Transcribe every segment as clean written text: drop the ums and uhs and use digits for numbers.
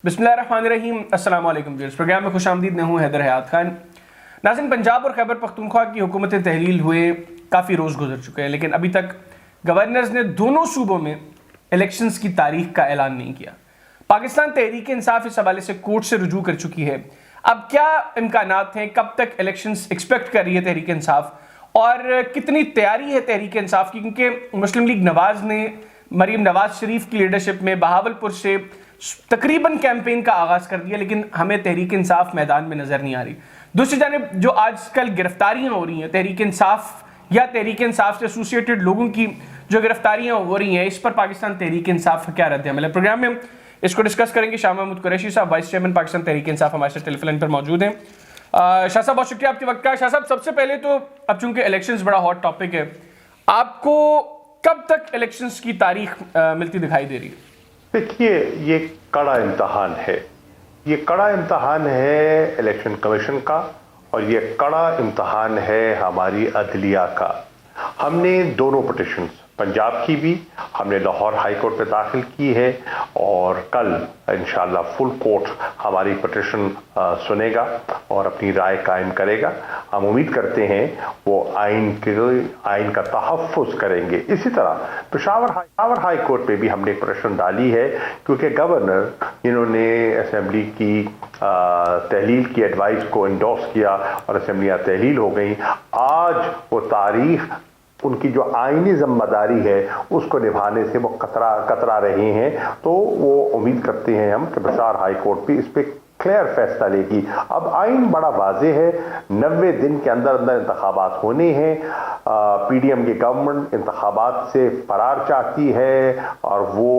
बिस्मिल्लाहिर्रहमानिर्रहीम। अस्सलाम वालेकुम व्यूअर्स, प्रोग्राम में खुश आमदीद। मैं हूँ हैदर हयात खान। नाज़रीन, पंजाब और खैबर पख्तूनख्वा की हुकूमत तहलील हुए काफ़ी रोज़ गुजर चुके हैं, लेकिन अभी तक गवर्नर्स ने दोनों सूबों में इलेक्शंस की तारीख का ऐलान नहीं किया। पाकिस्तान तहरीक इंसाफ इस हवाले से कोर्ट से रुजू कर चुकी है। अब क्या इम्कानात हैं, कब तक इलेक्शंस एक्सपेक्ट कर रही है तहरीक इंसाफ और कितनी तैयारी है तहरीक इंसाफ की? क्योंकि मुस्लिम लीग नवाज़ ने मरीम नवाज शरीफ की लीडरशिप में बहावलपुर से तकरीबन कैंपेन का आगाज़ कर दिया, लेकिन हमें तहरीक इंसाफ मैदान में नज़र नहीं आ रही। दूसरी जानिब जो आजकल गिरफ्तारियां हो रही हैं तहरीक इंसाफ या तहरीक इंसाफ से एसोसिएटेड लोगों की जो गिरफ्तारियां हो रही हैं, इस पर पाकिस्तान तहरीक इंसाफ का क्या रद्द अमल है? प्रोग्राम में इसको डिस्कस करेंगे। शाह महमूद कुरैशी साहब, वाइस चेयरमैन पाकिस्तान तहरीक इंसाफ, हमारे साथ टेलीफोन पर मौजूद हैं। शाह साहब, बहुत शुक्रिया आपके वक्त का। शाह साहब, सबसे पहले तो अब चूंकि इलेक्शंस बड़ा हॉट टॉपिक है, आपको कब तक इलेक्शंस की तारीख मिलती दिखाई दे रही है? देखिए, ये कड़ा इम्तहान है। ये कड़ा इम्तहान है इलेक्शन कमीशन का और ये कड़ा इम्तहान है हमारी अदलिया का। हमने दोनों पिटिशंस, पंजाब की भी हमने लाहौर हाई कोर्ट में दाखिल की है और कल इंशाल्लाह फुल कोर्ट हमारी पिटिशन सुनेगा और अपनी राय कायम करेगा। हम उम्मीद करते हैं वो आइन का तहफ़्फ़ुज़ करेंगे। इसी तरह पेशावर हाई कोर्ट पे भी हमने पिटिशन डाली है, क्योंकि गवर्नर इन्होंने असेंबली की तहलील की एडवाइस को इंडोर्स किया और असेंबलियाँ तहलील हो गई। आज वो तारीख, उनकी जो आईनी जिम्मेदारी है उसको निभाने से वो कतरा रहे हैं, तो वो उम्मीद करते हैं हम कि पेशावर हाई कोर्ट भी इस पे क्लियर फैसला लेगी। अब आइन बड़ा वाज़ेह है, 90 दिन के अंदर अंदर इंतखाबात होने हैं। पीडीएम की गवर्नमेंट इंतखाबात से फरार चाहती है और वो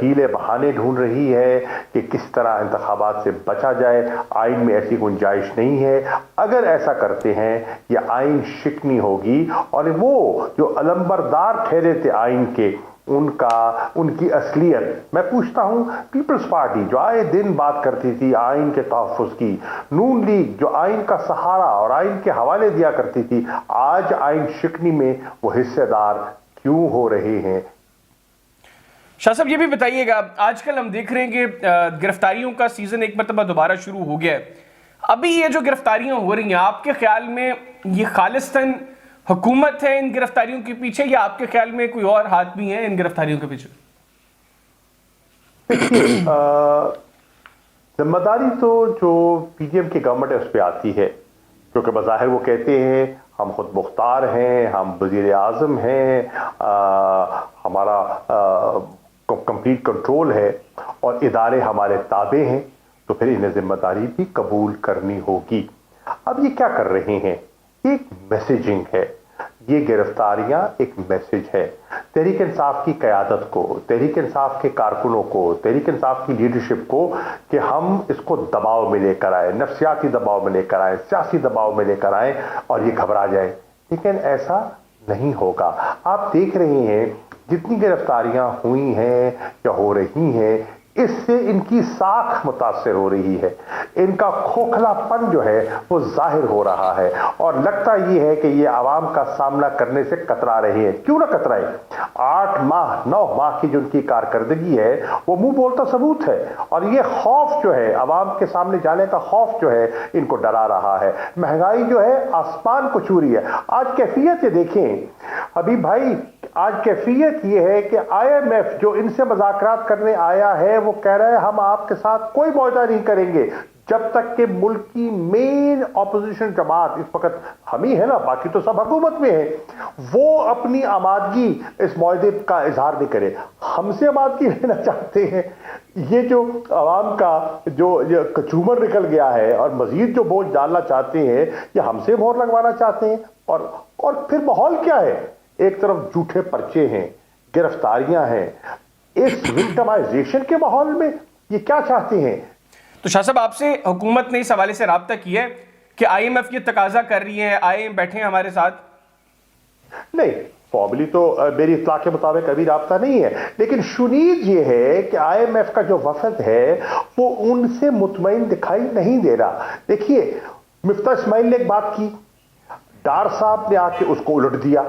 हीले बहाने ढूंढ रही है कि किस तरह इंतखाबात से बचा जाए। आइन में ऐसी गुंजाइश नहीं है। अगर ऐसा करते हैं ये आइन शिकनी होगी और वो जो अलंबरदार ठहरे थे आइन के, उनकी असलियत, मैं पूछता हूं, पीपल्स पार्टी जो आए दिन बात करती थी आइन के तहफ़्फ़ुज़ की, नून लीग जो आइन का सहारा और आइन के हवाले दिया करती थी, आज आइन शिकनी में वो हिस्सेदार क्यों हो रहे हैं? शाह साहब, ये भी बताइएगा, आजकल हम देख रहे हैं कि गिरफ्तारियों का सीजन एक मरतबा दोबारा शुरू हो गया है। अभी ये जो गिरफ्तारियां हो रही हैं, आपके ख्याल में ये खालिस्तान हुकूमत है इन गिरफ्तारियों के पीछे, या आपके ख्याल में कोई और हाथ भी है इन गिरफ्तारियों के पीछे? जिम्मेदारी तो जो पीडीएम की गवर्नमेंट है उस पर आती है, क्योंकि बज़ाहिर वो कहते हैं हम खुद मुख्तार हैं, हम वज़ीर आज़म हैं, हमारा कंप्लीट कंट्रोल है और इदारे हमारे ताबे हैं, तो फिर इन्हें जिम्मेदारी भी कबूल करनी होगी। अब ये क्या कर रहे हैं? एक मैसेजिंग है, ये गिरफ्तारियां एक मैसेज है तहरीक इंसाफ की क़यादत को, तहरीक इंसाफ के कारकुनों को, तहरीक इंसाफ की लीडरशिप को, कि हम इसको दबाव में लेकर आए, नफ्सियाती दबाव में लेकर आए, सियासी दबाव में लेकर आए और ये घबरा जाए। लेकिन ऐसा नहीं होगा। आप देख रहे हैं जितनी गिरफ्तारियां हुई हैं या हो रही हैं, इससे इनकी साख मुतासर हो रही है, इनका खोखलापन जो है वो जाहिर हो रहा है और लगता ये है कि ये आवाम का सामना करने से कतरा रहे हैं। क्यों ना कतराए? 8 माह 9 माह की जो उनकी कारकर्दगी है वो मुंह बोलता सबूत है और ये खौफ जो है, आवाम के सामने जाने का खौफ जो है, इनको डरा रहा है। महंगाई जो है आसमान को छू रही है। आज कैफियत ये देखें अभी भाई, आज कैफियत ये है कि IMF जो इनसे मुज़ाकरात करने आया है वो कह रहा है हम आपके साथ कोई मुआहदा नहीं करेंगे जब तक कि मुल्क की मेन ऑपोजिशन जमात, इस वक्त हम ही है ना, बाकी तो सब हुकूमत में है, वो अपनी आमादगी इस मुआहदे का इजहार नहीं करे। हमसे आमादगी लेना चाहते हैं। ये जो आवाम का जो कचूमर निकल गया है और मजीद जो बोझ डालना चाहते हैं, ये हमसे मोहर लगवाना चाहते हैं। और फिर माहौल क्या है? एक तरफ झूठे पर्चे हैं, गिरफ्तारियां हैं, इस विक्टिमाइजेशन के माहौल में ये क्या चाहते हैं? तो शाह साहब, आपसे हुकूमत ने इस हवाले से राब्ता किया है कि IMF ये तकाजा कर रही है आए बैठे हमारे साथ? नहीं, फॉर्मली तो मेरी इत्तला के मुताबिक अभी राब्ता नहीं है, लेकिन शुनीद ये है कि IMF का जो वफद है वो उनसे मुतमईन दिखाई नहीं दे रहा। देखिए, मिफ्ता इस्माइल ने एक बात की, डार साहब ने आके उसको उलट दिया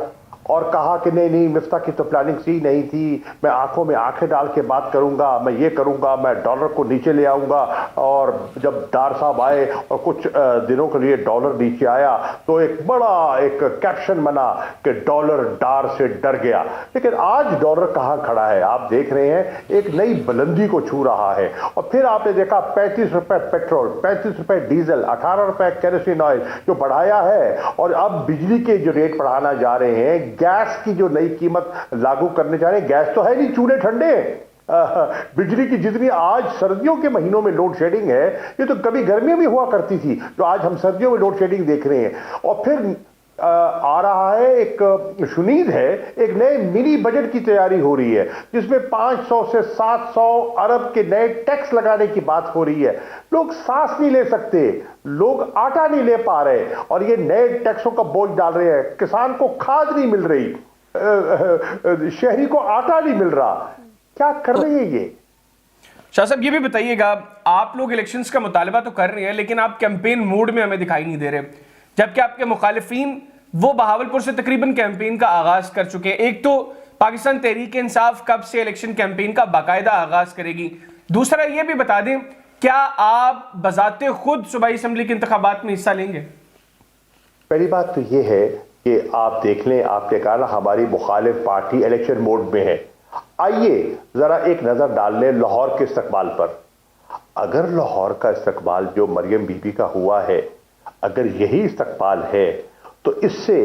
اور کہا کہ نہیں مفتاح کی تو پلاننگ سی نہیں تھی، میں آنکھوں میں آنکھیں ڈال کے بات کروں گا، میں یہ کروں گا، میں ڈالر کو نیچے لے آؤں گا، اور جب ڈار صاحب آئے اور کچھ دنوں کے لیے ڈالر نیچے آیا تو ایک بڑا ایک کیپشن بنا کہ ڈالر ڈار سے ڈر گیا. لیکن آج ڈالر کہاں کھڑا ہے؟ آپ دیکھ رہے ہیں ایک نئی بلندی کو چھو رہا ہے. اور پھر آپ نے دیکھا 35 روپے پیٹرول، 35 روپے ڈیزل، 18 روپے کیروسین آئل جو بڑھایا ہے، اور اب بجلی کے جو ریٹ بڑھانا جا رہے ہیں، گیس کی جو نئی قیمت لاگو کرنے جا رہے ہیں. گیس تو ہے نہیں، چولہے ٹھنڈے ہیں. بجلی کی جتنی آج سردیوں کے مہینوں میں لوڈ شیڈنگ ہے، یہ تو کبھی گرمیوں میں ہوا کرتی تھی، جو آج ہم سردیوں میں لوڈ شیڈنگ دیکھ رہے ہیں. اور پھر آ رہا ہے ایک شنید ہے، ایک نئے منی بجٹ کی تیاری ہو رہی ہے جس میں 500 سے 700 ارب کے نئے ٹیکس لگانے کی بات ہو رہی ہے. لوگ سانس نہیں لے سکتے، لوگ آٹا نہیں لے پا رہے، اور یہ نئے ٹیکسوں کا بوجھ ڈال رہے ہیں. کسان کو کھاد نہیں مل رہی، شہری کو آٹا نہیں مل رہا. کیا کر رہے ہیں یہ؟ شاہ صاحب یہ بھی بتائیے گا، آپ لوگ الیکشنز کا مطالبہ تو کر رہے ہیں لیکن آپ کیمپین موڈ میں ہمیں دکھائی نہیں دے رہے، جبکہ آپ کے مخالفین وہ بہاولپور سے تقریباً کیمپین کا آغاز کر چکے ہیں. ایک تو پاکستان تحریک انصاف کب سے الیکشن کیمپین کا باقاعدہ آغاز کرے گی؟ دوسرا یہ بھی بتا دیں کیا آپ بذات خود صوبائی اسمبلی کے انتخابات میں حصہ لیں گے؟ پہلی بات تو یہ ہے کہ آپ دیکھ لیں، آپ نے کہا نا ہماری مخالف پارٹی الیکشن موڈ میں ہے. آئیے ذرا ایک نظر ڈال لیں لاہور کے استقبال پر. اگر لاہور کا استقبال جو مریم بی بی کا ہوا ہے، اگر یہی استقبال ہے تو اس سے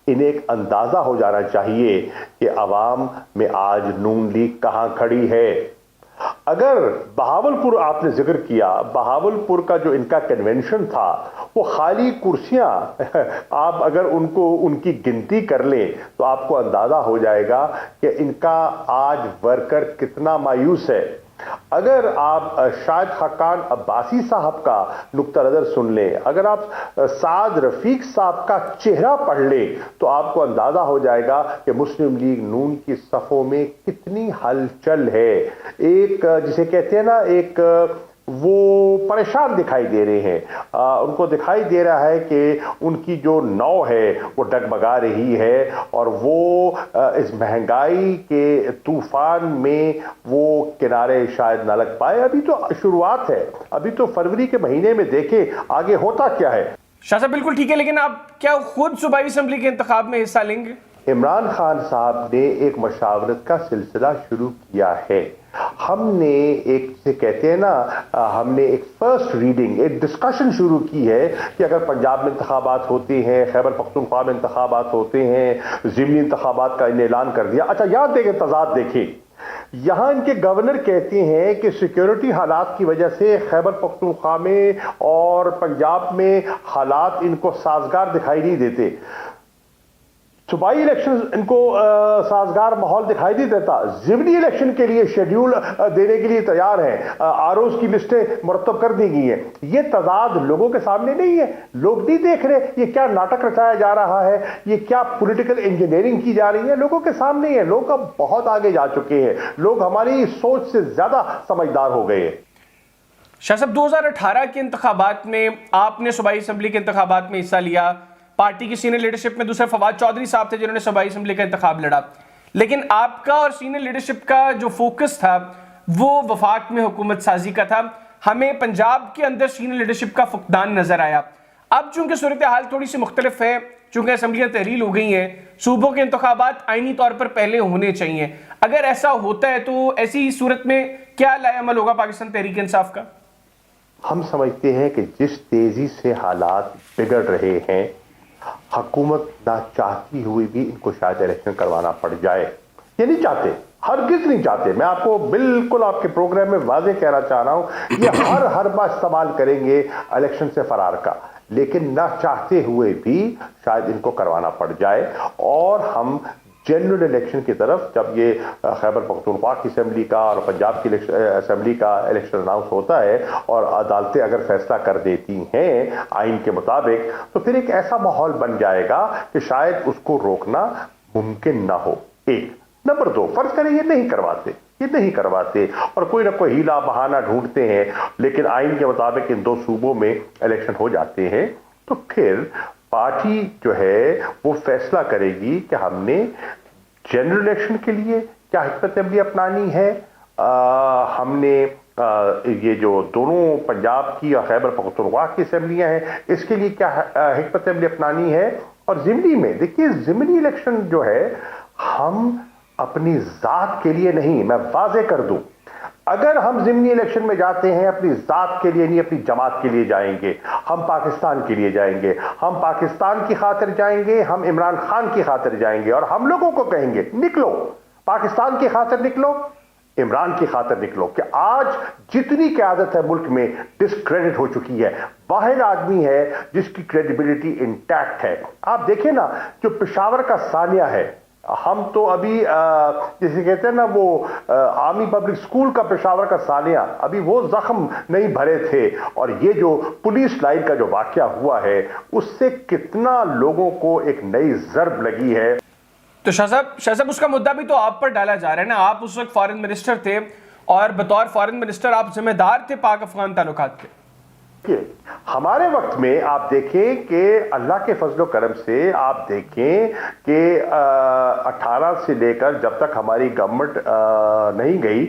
انہیں ایک اندازہ ہو جانا چاہیے کہ عوام میں آج نون لیگ کہاں کھڑی ہے. اگر بہاولپور آپ نے ذکر کیا، بہاولپور کا جو ان کا کنونشن تھا وہ خالی کرسیاں، آپ اگر ان کی گنتی کر لیں تو آپ کو اندازہ ہو جائے گا کہ ان کا آج ورکر کتنا مایوس ہے. اگر آپ شاہد خاقان عباسی صاحب کا نقطہ نظر سن لیں، اگر آپ سعد رفیق صاحب کا چہرہ پڑھ لیں تو آپ کو اندازہ ہو جائے گا کہ مسلم لیگ نون کی صفوں میں کتنی ہلچل ہے. ایک جسے کہتے ہیں نا، ایک وہ پریشان دکھائی دے رہے ہیں. ان کو دکھائی دے رہا ہے کہ ان کی جو نو ہے وہ ڈگمگا رہی ہے، اور وہ اس مہنگائی کے طوفان میں وہ کنارے شاید نہ لگ پائے. ابھی تو شروعات ہے، ابھی تو فروری کے مہینے میں دیکھیں آگے ہوتا کیا ہے. شاہ صاحب بالکل ٹھیک ہے، لیکن آپ کیا خود صوبائی اسمبلی کے انتخاب میں حصہ لیں گے؟ عمران خان صاحب نے ایک مشاورت کا سلسلہ شروع کیا ہے. ہم نے ایک سے کہتے ہیں نا، ہم نے ایک فرسٹ ریڈنگ، ایک ڈسکشن شروع کی ہے کہ اگر پنجاب میں انتخابات ہوتے ہیں، خیبر پختونخوا میں انتخابات ہوتے ہیں، ضمنی انتخابات کا انہیں اعلان کر دیا. اچھا یاد دیکھیں، تضاد دیکھیں. یہاں ان کے گورنر کہتے ہیں کہ سیکیورٹی حالات کی وجہ سے خیبر پختونخوا میں اور پنجاب میں حالات ان کو سازگار دکھائی نہیں دیتے. صوبائی الیکشن ان کو سازگار ماحول دکھائی نہیں دیتا. ضمنی الیکشن کے لیے شیڈیول دینے کے لیے تیار ہیں، آروز کی لسٹیں مرتب کر دی گئی ہیں. یہ تضاد لوگوں کے سامنے نہیں ہے، لوگ نہیں دیکھ رہے یہ کیا ناٹک رچایا جا رہا ہے، یہ کیا پولیٹیکل انجینئرنگ کی جا رہی ہے. لوگوں کے سامنے ہی ہے. لوگ اب بہت آگے جا چکے ہیں، لوگ ہماری سوچ سے زیادہ سمجھدار ہو گئے ہیں. شاہ صاحب 2018 کے انتخابات میں آپ نے صوبائی اسمبلی کے انتخابات میں حصہ لیا. پارٹی کی سینئر لیڈرشپ میں دوسرے فواد چودھری صاحب تھے جنہوں نے صوبائی اسمبلی کا انتخاب لڑا، لیکن آپ کا اور سینئر لیڈرشپ کا جو فوکس تھا وہ وفاق میں حکومت سازی کا تھا. ہمیں پنجاب کے اندر سینئر لیڈرشپ کا فقدان نظر آیا. اب چونکہ صورتحال تھوڑی سی مختلف ہے، چونکہ اسمبلیاں تحلیل ہو گئی ہیں، صوبوں کے انتخابات آئینی طور پر پہلے ہونے چاہیے. اگر ایسا ہوتا ہے تو ایسی صورت میں کیا لائے عمل ہوگا پاکستان تحریک انصاف کا؟ ہم سمجھتے ہیں کہ جس تیزی سے حالات بگڑ رہے ہیں، حکومت نہ چاہتی ہوئی بھی ان کو شاید الیکشن کروانا پڑ جائے. یہ نہیں چاہتے، ہرگز نہیں چاہتے. میں آپ کو بالکل آپ کے پروگرام میں واضح کہنا چاہ رہا ہوں، یہ ہر بار استعمال کریں گے الیکشن سے فرار کا، لیکن نہ چاہتے ہوئے بھی شاید ان کو کروانا پڑ جائے. اور ہم جنرل الیکشن کی طرف، جب یہ خیبر پختونخوا کی اسمبلی کا اور پنجاب کی اسمبلی کا الیکشن اناؤنس ہوتا ہے اور عدالتیں اگر فیصلہ کر دیتی ہیں آئین کے مطابق، تو پھر ایک ایسا ماحول بن جائے گا کہ شاید اس کو روکنا ممکن نہ ہو. ایک نمبر 2، فرض کریں یہ نہیں کرواتے اور کوئی نہ کوئی ہیلا بہانہ ڈھونڈتے ہیں، لیکن آئین کے مطابق ان دو صوبوں میں الیکشن ہو جاتے ہیں، تو پھر पार्टी जो है वो फैसला करेगी कि हमने जनरल इलेक्शन के लिए क्या हिकमत अमली अपनानी है, हमने ये जो दोनों पंजाब की और खैबर पख्तूनख्वा की असेंबलियां हैं इसके लिए क्या हिकमत अमली अपनानी है। और ज़िमनी में देखिए, ज़िमनी इलेक्शन जो है हम अपनी ज़ात के लिए नहीं, मैं वाज़ेह कर दूं, अगर हम ज़िमनी इलेक्शन में जाते हैं अपनी ज़ात के लिए नहीं, अपनी जमात के लिए जाएंगे, हम पाकिस्तान के लिए जाएंगे, हम पाकिस्तान की खातिर जाएंगे, हम इमरान खान की खातिर जाएंगे और हम लोगों को कहेंगे निकलो, पाकिस्तान की खातिर निकलो, इमरान की खातिर निकलो। कि आज जितनी क़यादत है मुल्क में डिस्क्रेडिट हो चुकी है, वाहिद आदमी है जिसकी क्रेडिबिलिटी इंटैक्ट है। आप देखें ना, जो पेशावर का सानिया है, हम तो अभी जैसे कहते हैं ना वो आर्मी पब्लिक स्कूल का पेशावर का सानिया, अभी वो जख्म नहीं भरे थे, और ये जो पुलिस लाइन का जो वाकया हुआ है उससे कितना लोगों को एक नई ज़रब लगी है। तो शाह साहब उसका मुद्दा भी तो आप पर डाला जा रहा है ना, आप उस वक्त फॉरेन मिनिस्टर थे और बतौर फॉरेन मिनिस्टर आप जिम्मेदार थे पाक अफगान ताल्लुकात के। हमारे वक्त में आप देखें कि अल्लाह के फजलो करम से आप देखें कि 18 से लेकर जब तक हमारी गवर्नमेंट नहीं गई,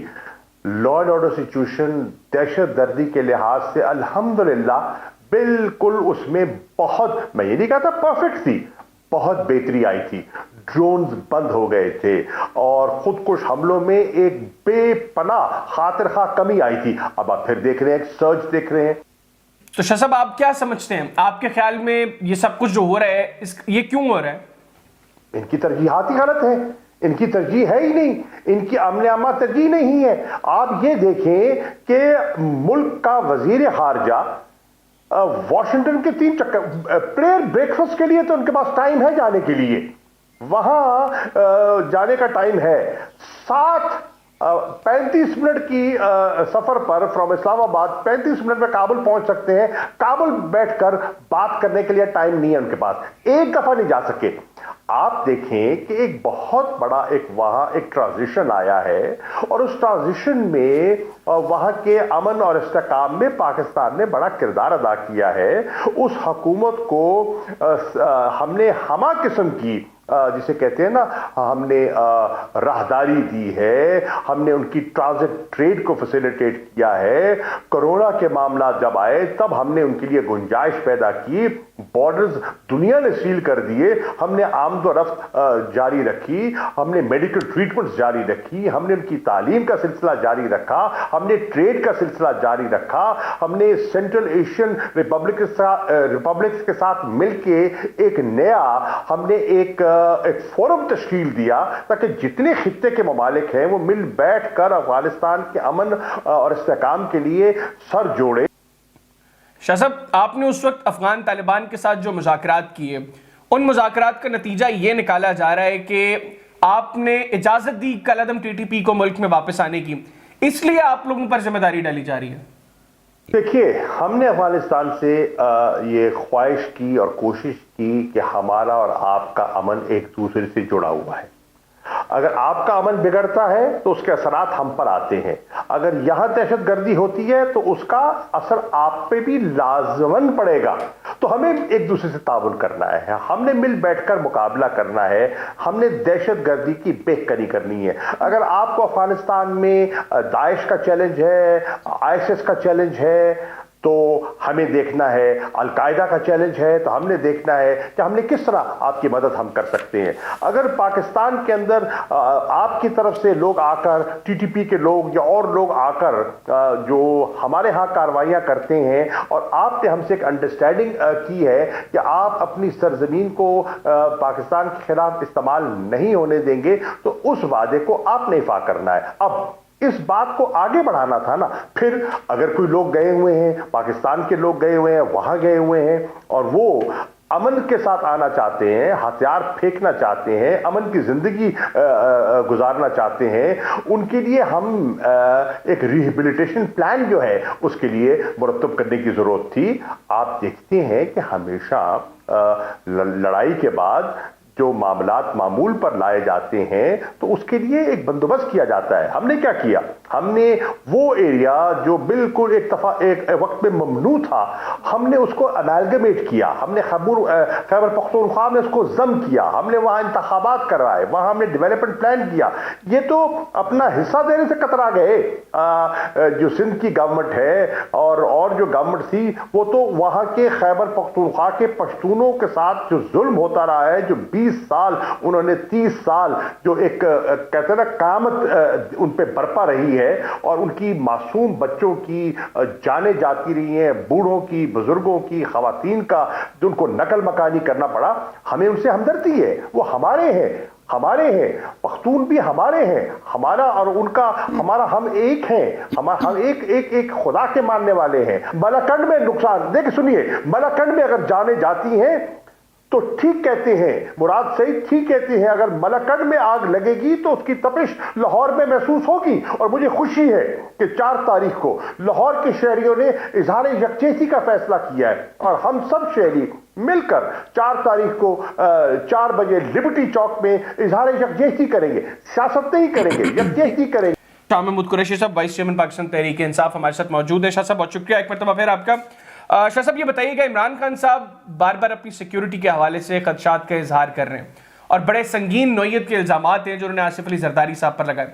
लॉ एंड ऑर्डर सिचुएशन दहशत गर्दी के लिहाज से अल्हम्दुलिल्लाह बिल्कुल उसमें बहुत, मैं ये नहीं कहता परफेक्ट थी, बहुत बेहतरी आई थी। ड्रोन्स बंद हो गए थे और खुदकुश हमलों में एक बेपनाह खातिर खा कमी आई थी। अब आप फिर देख रहे हैं, सर्च देख रहे हैं। तो शाह साहब आप क्या समझते हैं, आपके ख्याल में ये सब कुछ जो हो रहा है ये क्यों हो रहा है? इनकी तरजीहात ही गलत है, इनकी तरजीह है ही नहीं, इनकी अमल-ए-आमा तरजीह नहीं है। आप ये देखें कि मुल्क का वजीर खारजा वॉशिंगटन के 3 चक्कर, प्रेयर ब्रेकफास्ट के लिए तो उनके पास टाइम है जाने के लिए, वहां जाने का टाइम है। 35 मिनट की सफर पर फ्रॉम इस्लामाबाद 35 मिनट में काबुल पहुंच सकते हैं, काबुल बैठकर बात करने के लिए टाइम नहीं है उनके पास, एक दफा नहीं जा सके। आप देखें कि एक बहुत बड़ा एक वहां एक ट्रांजिशन आया है और उस ट्रांजिशन में वहां के अमन और इस्तेकाम में पाकिस्तान ने बड़ा किरदार अदा किया है। उस हुकूमत को हमने हमा किस्म की जिसे कहते हैं ना, हमने राहदारी दी है, हमने उनकी ट्रांजिट ट्रेड को फैसिलिटेट किया है। कोरोना के मामला जब आए तब हमने उनके लिए गुंजाइश पैदा की, बॉर्डर्स दुनिया ने सील कर दिए, हमने आमदोरफ्त जारी रखी, हमने मेडिकल ट्रीटमेंट्स जारी रखी, हमने उनकी तालीम का सिलसिला जारी रखा, हमने ट्रेड का सिलसिला जारी रखा, हमने सेंट्रल एशियन रिपब्लिक्स के साथ मिलके एक नया हमने एक फोरम तश्कील दिया ताकि जितने खित्ते के ममालिक हैं वो मिल बैठ कर अफगानिस्तान के अमन और इस्तेहकाम के लिए सर जोड़े। शाह साहब, आपने उस वक्त अफगान तालिबान के साथ जो मुज़ाकरात किए, उन मुज़ाकरात का नतीजा ये निकाला जा रहा है कि आपने इजाज़त दी कलअदम TTP को मुल्क में वापस आने की, इसलिए आप लोगों पर जिम्मेदारी डाली जा रही है। देखिए, हमने अफगानिस्तान से ये ख्वाहिश की और कोशिश की कि हमारा और आपका अमन एक दूसरे से जुड़ा हुआ है। अगर आपका अमन बिगड़ता है तो उसके असरात हम पर आते हैं, अगर यहां दहशत गर्दी होती है तो उसका असर आप पे भी लाजमन पड़ेगा। तो हमें एक दूसरे से ताउन करना है, हमने मिल बैठकर मुकाबला करना है, हमने दहशत गर्दी की बेखकनी करनी है। अगर आपको अफगानिस्तान में दाइश का चैलेंज है, ISIS का चैलेंज है, तो हमें देखना है, अल-कायदा का चैलेंज है तो हमने देखना है कि हमने किस तरह आपकी मदद हम कर सकते हैं। अगर पाकिस्तान के अंदर आपकी तरफ से लोग आकर, TTP के लोग या और लोग आकर जो हमारे यहाँ कार्रवाइयाँ करते हैं और आपने हमसे एक अंडरस्टैंडिंग की है कि आप अपनी सरजमीन को पाकिस्तान के खिलाफ इस्तेमाल नहीं होने देंगे, तो उस वादे को आपने इफा करना है। अब इस बात को आगे बढ़ाना था ना। फिर अगर कोई लोग गए हुए हैं, पाकिस्तान के लोग गए हुए हैं, वहां गए हुए हैं और वो अमन के साथ आना चाहते हैं, हथियार फेंकना चाहते हैं, अमन की जिंदगी गुजारना चाहते हैं, उनके लिए हम एक रिहेबिलिटेशन प्लान जो है उसके लिए मुरतब करने की जरूरत थी। आप देखते हैं कि हमेशा लड़ाई के बाद جو معاملات معمول پر لائے جاتے ہیں تو اس کے لیے ایک بندوبست کیا جاتا ہے. ہم نے کیا کیا؟ ہم نے وہ ایریا جو بالکل ایک وقت میں ممنوع تھا ہم نے اس کو امالگمیٹ کیا. ہم نے خیبر پختونخوا میں اس کو ضم کیا. ہم نے وہاں انتخابات کروائے, وہاں ہم نے ڈیولپمنٹ پلان کیا. یہ تو اپنا حصہ دینے سے کترا گئے. جو سندھ کی گورنمنٹ ہے اور جو گورنمنٹ تھی وہ تو وہاں کے خیبر پختونخوا کے پشتونوں کے ساتھ جو ظلم ہوتا رہا ہے, جو 20 سال انہوں نے 30 سال جو ایک کہتے ہیں نا قیامت ان پہ برپا رہی ہے اور ان کی معصوم بچوں کی جانیں جاتی رہی ہیں, بوڑھوں کی, بزرگوں کی, خواتین کا جو ان کو نقل مکانی کرنا پڑا. ہمیں ان سے ہمدردی ہے. وہ ہمارے ہیں, پختون بھی ہمارے ہیں, ہمارا اور ان کا ہمارا ہم ایک ہیں. ہم ایک خدا کے ماننے والے ہیں. ملاکنڈ میں نقصان دیکھ سنیے, ملاکنڈ میں اگر جانیں جاتی ہیں تو ٹھیک کہتے ہیں مراد سعید, ٹھیک کہتے ہیں اگر ملاکنڈ میں آگ لگے گی تو اس کی تپش لاہور میں محسوس ہوگی. اور مجھے خوشی ہے کہ 4 تاریخ کو لاہور کے شہریوں نے اظہار یکجہتی کا فیصلہ کیا ہے اور ہم سب شہری مل کر 4 تاریخ کو 4 بجے لبرٹی چوک میں اظہار یکجہتی کریں گے. سیاست نہیں کریں گے, یکجہتی کریں گے. شاہ محمود قریشی صاحب, وائس چیئرمین پاکستان تحریک انصاف ہمارے ساتھ موجود ہیں. شاہ صاحب بہت شکریہ ایک مرتبہ پھر آپ کا. شاہ صاحب یہ بتائیے گا, عمران خان صاحب بار بار اپنی سیکیورٹی کے حوالے سے خدشات کا اظہار کر رہے ہیں اور بڑے سنگین نوعیت کے الزامات ہیں جو انہوں نے آصف علی زرداری صاحب پر لگائے.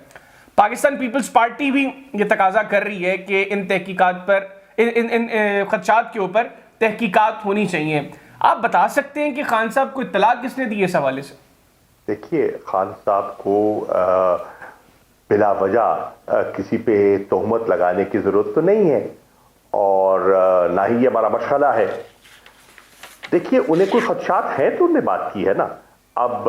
پاکستان پیپلز پارٹی بھی یہ تقاضا کر رہی ہے کہ ان تحقیقات پر ان خدشات کے اوپر تحقیقات ہونی چاہیے. آپ بتا سکتے ہیں کہ خان صاحب کو اطلاع کس نے دی اس حوالے سے؟ دیکھیے, خان صاحب کو بلا وجہ کسی پہ تہمت لگانے کی ضرورت تو نہیں ہے اور نہ ہی یہ ہمارا مشغلہ ہے. دیکھیے, انہیں کوئی خدشات ہیں تو انہوں نے بات کی ہے نا. اب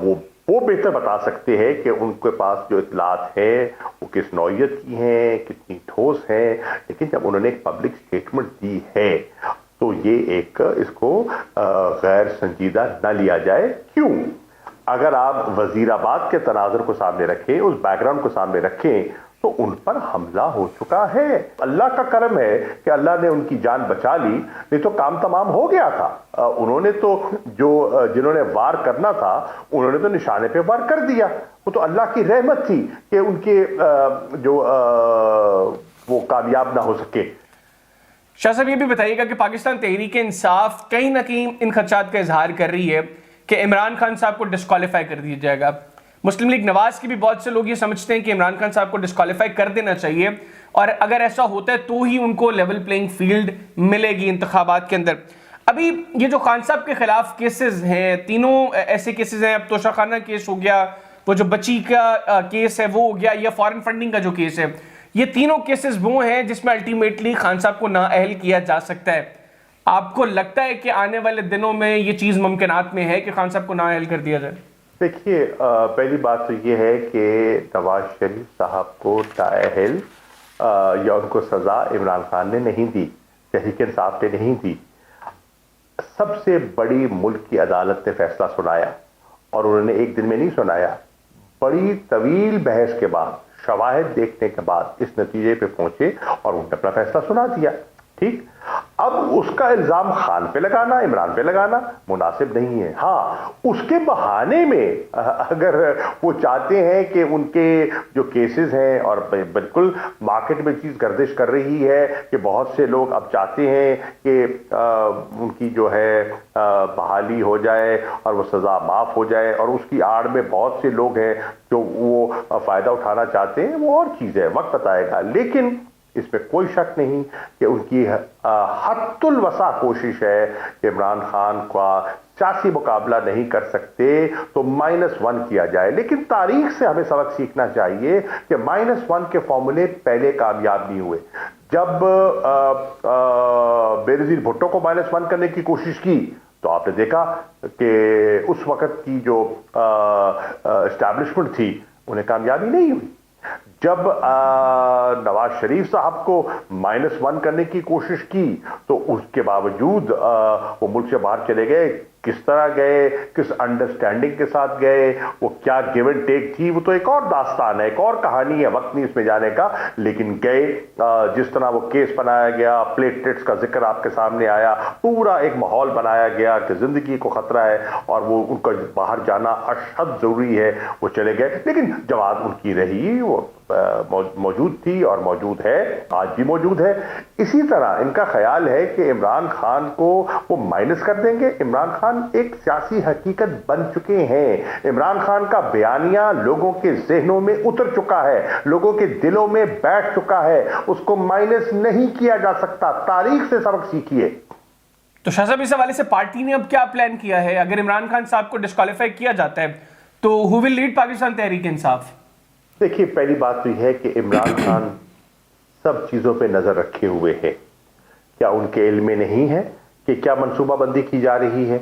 وہ بہتر بتا سکتے ہیں کہ ان کے پاس جو اطلاعات ہیں وہ کس نوعیت کی ہیں, کتنی ٹھوس ہیں. لیکن جب انہوں نے ایک پبلک سٹیٹمنٹ دی ہے تو یہ ایک اس کو غیر سنجیدہ نہ لیا جائے. کیوں؟ اگر آپ وزیر آباد کے تناظر کو سامنے رکھیں, اس بیک گراؤنڈ کو سامنے رکھیں تو ان پر حملہ ہو چکا ہے. اللہ کا کرم ہے کہ اللہ نے ان کی جان بچا لی, نہیں تو کام تمام ہو گیا تھا. انہوں نے تو جنہوں نے وار کرنا تھا انہوں نے تو نشانے پہ وار کر دیا. وہ تو اللہ کی رحمت تھی کہ ان کے وہ کامیاب نہ ہو سکے. شاہ صاحب یہ بھی بتائیے گا کہ پاکستان تحریک انصاف کہیں نہ کہیں ان خدشات کا اظہار کر رہی ہے کہ عمران خان صاحب کو ڈسکوالیفائی کر دیا جائے گا. مسلم لیگ نواز کی بھی بہت سے لوگ یہ سمجھتے ہیں کہ عمران خان صاحب کو ڈسکوالیفائی کر دینا چاہیے اور اگر ایسا ہوتا ہے تو ہی ان کو لیول پلینگ فیلڈ ملے گی انتخابات کے اندر. ابھی یہ جو خان صاحب کے خلاف کیسز ہیں, تینوں ایسے کیسز ہیں. اب توشہ خانہ کیس ہو گیا, وہ جو بچی کا کیس ہے وہ ہو گیا, یا فارن فنڈنگ کا جو کیس ہے, یہ تینوں کیسز وہ ہیں جس میں الٹیمیٹلی خان صاحب کو نااہل کیا جا سکتا ہے. آپ کو لگتا ہے کہ آنے والے دنوں میں یہ چیز ممکنات میں ہے کہ خان صاحب کو نااہل کر دیا جائے؟ دیکھیے, پہلی بات تو یہ ہے کہ نواز شریف صاحب کو نااہل یا ان کو سزا عمران خان نے نہیں دی, تحریک انصاف نے نہیں دی. سب سے بڑی ملک کی عدالت نے فیصلہ سنایا اور انہوں نے ایک دن میں نہیں سنایا. بڑی طویل بحث کے بعد, شواہد دیکھنے کے بعد اس نتیجے پہ پہنچے اور انہوں نے اپنا فیصلہ سنا دیا. ٹھیک, اب اس کا الزام خان پہ لگانا, عمران پہ لگانا مناسب نہیں ہے. ہاں, اس کے بہانے میں اگر وہ چاہتے ہیں کہ ان کے جو کیسز ہیں, اور بالکل مارکیٹ میں چیز گردش کر رہی ہے کہ بہت سے لوگ اب چاہتے ہیں کہ ان کی جو ہے بحالی ہو جائے اور وہ سزا معاف ہو جائے, اور اس کی آڑ میں بہت سے لوگ ہیں جو وہ فائدہ اٹھانا چاہتے ہیں, وہ اور چیز ہے, وقت بتائے گا. لیکن اس میں کوئی شک نہیں کہ ان کی حد الوسع کوشش ہے کہ عمران خان کا سیاسی مقابلہ نہیں کر سکتے تو -1 کیا جائے. لیکن تاریخ سے ہمیں سبق سیکھنا چاہیے کہ -1 کے فارمولے پہلے کامیاب نہیں ہوئے. جب بینظیر بھٹو کو -1 کرنے کی کوشش کی تو آپ نے دیکھا کہ اس وقت کی جو اسٹیبلشمنٹ تھی انہیں کامیابی نہیں ہوئی. جب نواز شریف صاحب کو -1 کرنے کی کوشش کی تو اس کے باوجود وہ ملک سے باہر چلے گئے. किस तरह गए, किस अंडरस्टैंडिंग के साथ गए, वो क्या गिव एंड टेक थी, वो तो एक और दास्तान है, एक और कहानी है, वक्त नहीं इसमें जाने का। लेकिन गए, जिस तरह वो केस बनाया गया, प्लेटलेट्स का जिक्र आपके सामने आया, पूरा एक माहौल बनाया गया कि जिंदगी को खतरा है और वो उनका बाहर जाना अशद जरूरी है, वो चले गए। लेकिन जमात उनकी रही, वो मौजूद थी और मौजूद है, आज भी मौजूद है। इसी तरह इनका ख्याल है कि इमरान खान को वो माइनस कर देंगे। इमरान खान एक सियासी हकीकत बन चुके हैं। इमरान खान का बयानिया लोगों के जहनों में उतर चुका है, लोगों के दिलों में बैठ चुका है, उसको माइनस नहीं किया जा सकता। तारीख से सबक सीखिए। तो शाह साहब, इस हवाले से पार्टी ने अब क्या प्लान किया है? अगर इमरान खान साहब को डिस्क्वालीफाई किया जाता है तो who will lead Pakistan Tehreek Insaf? देखिए, पहली बात तो यह है कि इमरान खान सब चीज़ों पे नज़र रखे हुए हैं। क्या उनके इल्म में नहीं है कि क्या मंसूबाबंदी की जा रही है?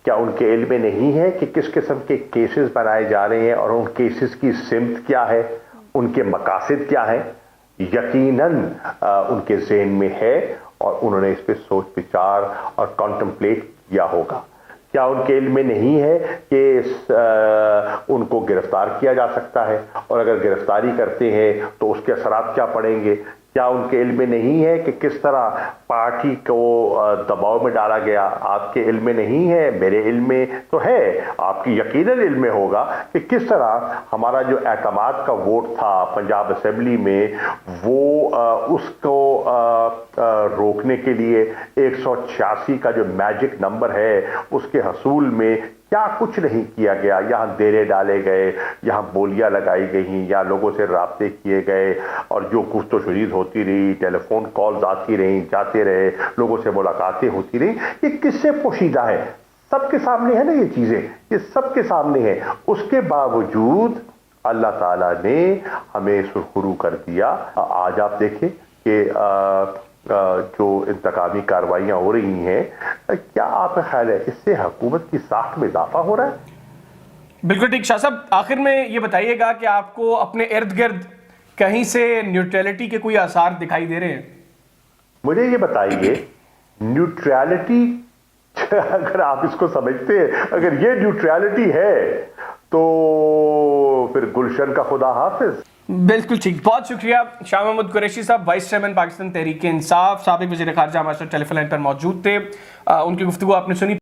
क्या उनके इल्म में नहीं है कि किस किस्म के केसेस बनाए जा रहे हैं और उन केसेस की सिमत क्या है, उनके मकासद क्या है? यकीनन उनके ज़हन में है और उन्होंने इस पर सोच विचार और कॉन्टम्पलेट किया होगा। क्या उनके इल्म में नहीं है कि उनको गिरफ्तार किया जा सकता है और अगर गिरफ्तारी करते हैं तो उसके असरात क्या पड़ेंगे? क्या उनके इल्म में नहीं है कि किस तरह पार्टी को दबाव में डाला गया? आपके इल्म में नहीं है, मेरे इल्म में तो है, आपकी यकीनन इल्म में होगा कि किस तरह हमारा जो एतमाद का वोट था पंजाब असेंबली में, वो उसको रोकने के लिए 186 का जो मैजिक नंबर है उसके हसूल में क्या कुछ नहीं किया गया। यहाँ देरे डाले गए, यहाँ बोलियां लगाई गई, यहाँ लोगों से राब्ते किए गए और जो कुछ तो शरीद होती रही, टेलीफोन कॉल्स आती रही, जाते रहे, लोगों से मुलाकातें होती रही। ये किससे पोशीदा है? सबके सामने है ना, ये चीजें, ये सबके सामने है। उसके बावजूद अल्लाह ताला ने हमें सुरखरू कर दिया। आज आप देखें कि जो इंतकामी कार्रवाइयाँ हो रही हैं, क्या आपका ख्याल है इससे हुकूमत की साख में इजाफा हो रहा है? बिल्कुल ठीक। शाह साहब, आखिर में ये बताइएगा कि आपको अपने इर्द गिर्द कहीं से न्यूट्रलिटी के कोई आसार दिखाई दे रहे हैं? मुझे ये बताइए, न्यूट्रलिटी अगर आप इसको समझते हैं, अगर ये न्यूट्रलिटी है तो फिर गुलशन का खुदा हाफिज। बिल्कुल ठीक, बहुत शुक्रिया शाह महमूद कुरैशी साहब, वाइस चेयरमैन पाकिस्तान तहरीक इंसाफ, साबिक वज़ीर ख़ारजा हमारे साथ टेलीफोन लाइन पर मौजूद थे। उनकी गुफ्तगू आपने सुनी।